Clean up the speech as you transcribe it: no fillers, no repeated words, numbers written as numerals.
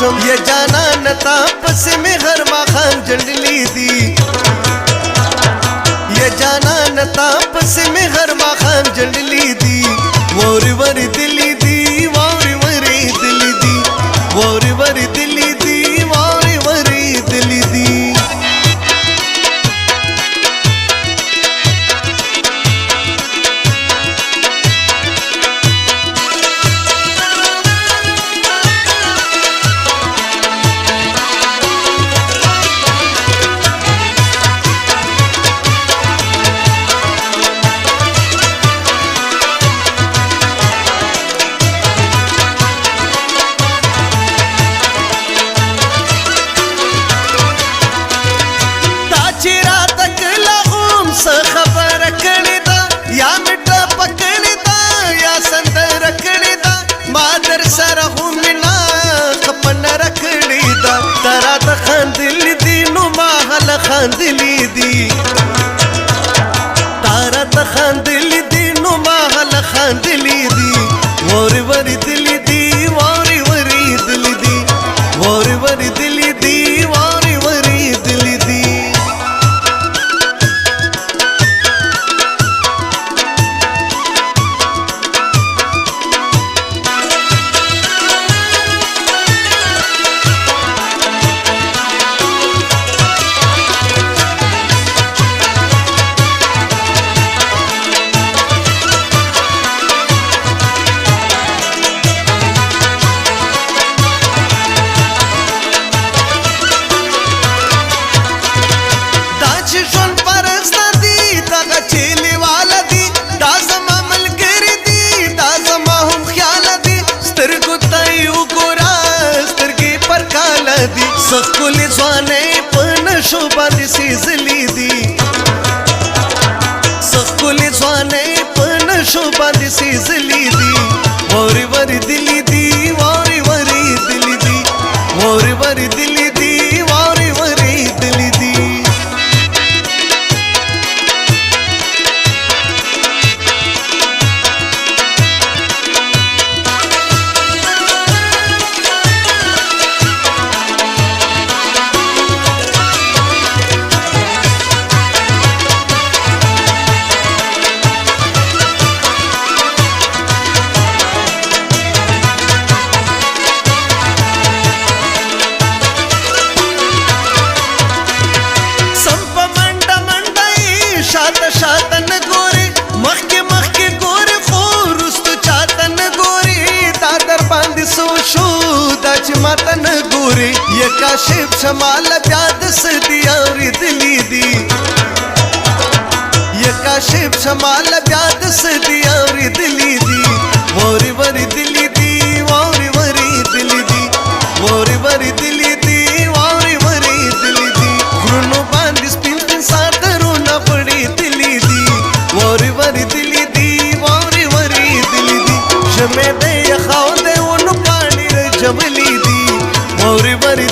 شم یا جانا نتا پس میں ہر ماخام جنڈلی دی یا جانا نتا پس میں ہر ماخام جنڈلی دی وری وری دلی دی وری وری دلی دی وری وری دلی دی وری وری دلی دی خاندلی دی تارا تا خاندلی دی نو ماحل خاندلی دی وری وری دلی دی وری وری دلی دی وری وری دلی دی وری وری دلی دی سخکلی ځوانې په نشو باندې سیزلی دي سخکلی ځوانې په نشو باندې سیزلی دي وری وری دلی دی وری وری دلی دی وری وری دلی دی وری وری دلی دی ماتن ګوري یا کاشف شمال بیا د سدي اورېدلې دي یا کاشف شمال بیا د سدي اورېدلې دي وری وری دلی دی وری وری دلی دی وری وری دلی دی وری وری دلی دی غرونو باندې سپین سپین ساترونه پړې دلی دی وری وری دلی دی وری وری دلی دی شمه دې خاو دې ونو پانی جبلی دی وری وری